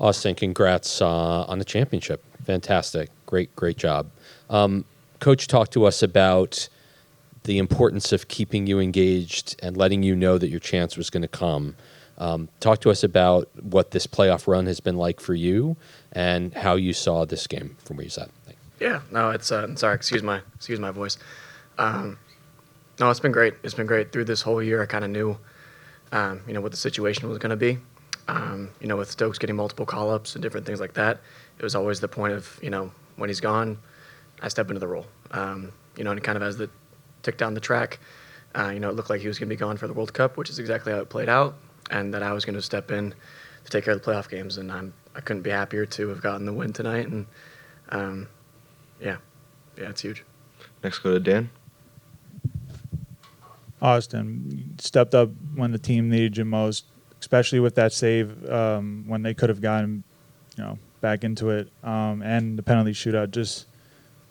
Austin, congrats on the championship. Fantastic. Great job. Coach talked to us about the importance of keeping you engaged and letting you know that your chance was going to come. Talk to us about what this playoff run has been like for you and how you saw this game from where you sat. Thanks. Yeah, no, it's sorry, excuse my voice. No, it's been great. It's been great through this whole year. I kind of knew, what the situation was going to be. With Stokes getting multiple call-ups and different things like that, it was always the point of, when he's gone, I step into the role. And kind of as the tick down the track, it looked like he was going to be gone for the World Cup, which is exactly how it played out, and that I was going to step in to take care of the playoff games. And I couldn't be happier to have gotten the win tonight. And yeah, it's huge. Next, go to Dan. Austin, you stepped up when the team needed you most, especially with that save when they could have gotten, back into it, and the penalty shootout. Just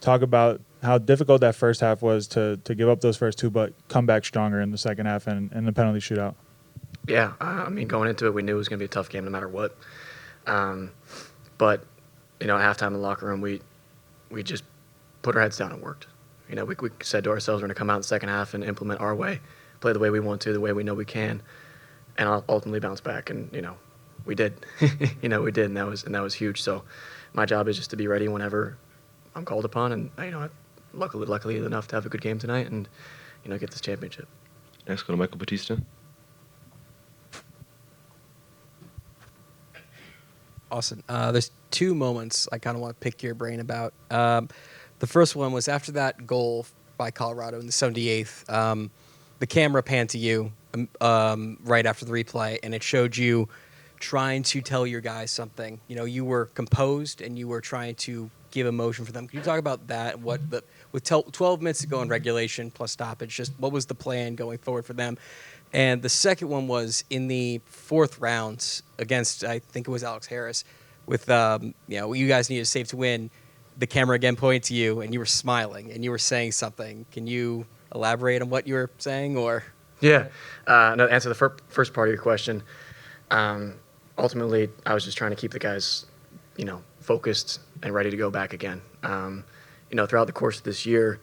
talk about how difficult that first half was to give up those first two, but come back stronger in the second half and the penalty shootout. Yeah, going into it, we knew it was going to be a tough game no matter what. But at halftime in the locker room, we just put our heads down and worked. We said to ourselves, we're going to come out in the second half and implement our way, play the way we want to, the way we know we can, and ultimately bounce back. And we did. We did, and that was huge. So my job is just to be ready whenever I'm called upon, and luckily enough to have a good game tonight and get this championship. Next, go to Michael Batista. Austin, there's two moments I kind of want to pick your brain about. The first one was after that goal by Colorado in the 78th. The camera panned to you right after the replay, and it showed you trying to tell your guys something. You were composed and you were trying to give emotion for them. Can you talk about that? With 12 minutes to go in regulation plus stoppage, just what was the plan going forward for them? And the second one was in the fourth round against, I think it was Alex Harris, with you guys needed a save to win. The camera again pointed to you, and you were smiling, and you were saying something. Can you elaborate on what you were saying, or? Yeah. No, to answer the first part of your question, ultimately, I was just trying to keep the guys, focused and ready to go back again. Throughout the course of this year,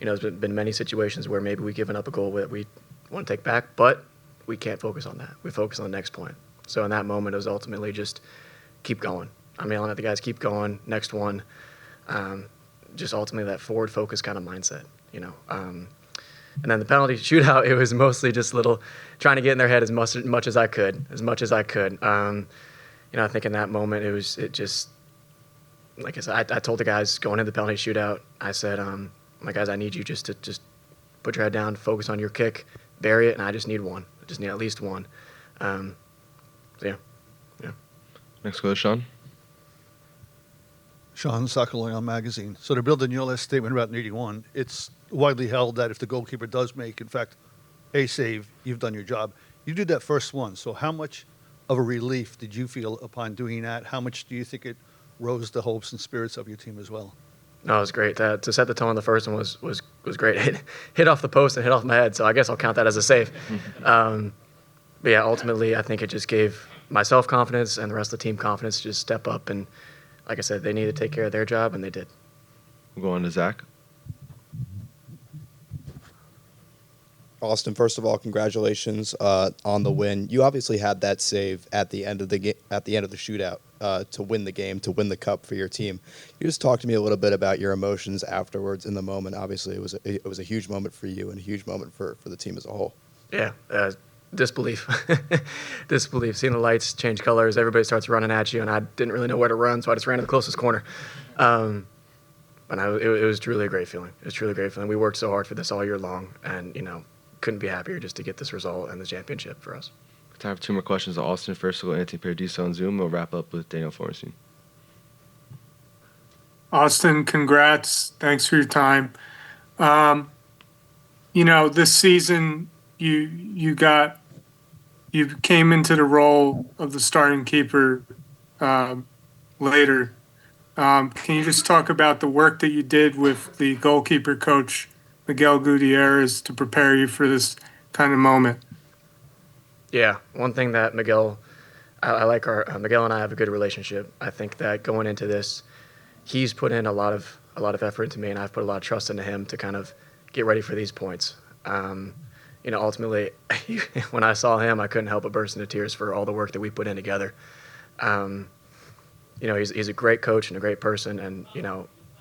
there's been many situations where maybe we've given up a goal that we want to take back, but we can't focus on that. We focus on the next point. So in that moment, it was ultimately just keep going. I'm yelling at the guys, keep going, next one. Just ultimately that forward focus kind of mindset, And then the penalty shootout, it was mostly just trying to get in their head as much as I could. I think in that moment, it just, like I said, I told the guys going into the penalty shootout, I said, guys, I need you just to put your head down, focus on your kick, bury it, and I just need one. I just need at least one. Yeah. Next, go to Sean. Sean Socoloyan Magazine. So to build on your last statement about 81, it's widely held that if the goalkeeper does make, in fact, a save, you've done your job. You did that first one. So how much of a relief did you feel upon doing that? How much do you think it rose the hopes and spirits of your team as well? No, it was great. To set the tone, the first one was great. It hit off the post and hit off my head, so I guess I'll count that as a save. But yeah, ultimately, I think it just gave myself confidence and the rest of the team confidence to just step up. And like I said, they needed to take care of their job, and they did. We'll go on to Zach. Austin, first of all, congratulations on the win. You obviously had that save at the end of the shootout to win the game, to win the cup for your team. You just talk to me a little bit about your emotions afterwards in the moment. Obviously, it was a huge moment for you and a huge moment for the team as a whole. Yeah, disbelief. Disbelief. Seeing the lights change colors, everybody starts running at you, and I didn't really know where to run, so I just ran to the closest corner. But it was truly a great feeling. It was truly a great feeling. We worked so hard for this all year long, and, couldn't be happier just to get this result and the championship for us. Time for two more questions to Austin. First, we'll go Anthony Paradiso on Zoom. We'll wrap up with Daniel Florenstein. Austin, congrats. Thanks for your time. This season you came into the role of the starting keeper later. Can you just talk about the work that you did with the goalkeeper coach, Miguel Gutierrez, to prepare you for this kind of moment? Yeah, one thing that Miguel I like our Miguel and I have a good relationship. I think that going into this, he's put in a lot of effort into me, and I've put a lot of trust into him to kind of get ready for these points. Ultimately, when I saw him, I couldn't help but burst into tears for all the work that we put in together. He's a great coach and a great person, and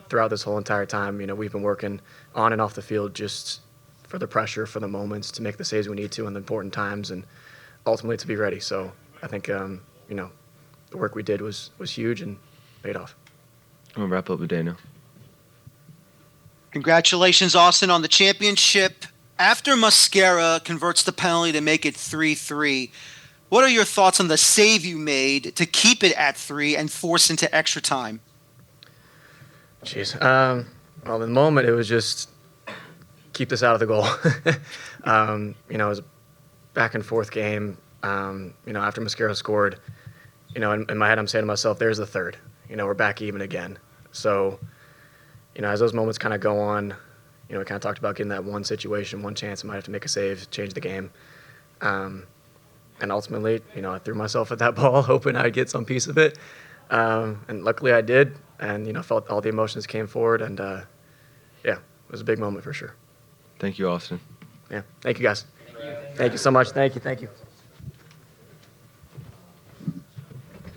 throughout this whole entire time, we've been working on and off the field just for the pressure, for the moments, to make the saves we need to in the important times, and ultimately to be ready. So I think the work we did was huge and paid off. I'm gonna wrap up with Daniel. Congratulations, Austin, on the championship. After Mosquera converts the penalty to make it 3-3, what are your thoughts on the save you made to keep it at 3 and force into extra time? Jeez. In the moment, it was just keep this out of the goal. It was a back and forth game. After Mosquera scored, in my head, I'm saying to myself, there's the third. We're back even again. So, as those moments kind of go on, we kind of talked about getting that one situation, one chance, I might have to make a save, change the game. And ultimately, I threw myself at that ball, hoping I'd get some piece of it. And luckily I did, and, felt all the emotions came forward. And, it was a big moment for sure. Thank you, Austin. Yeah. Thank you, guys. Thank you so much. Thank you.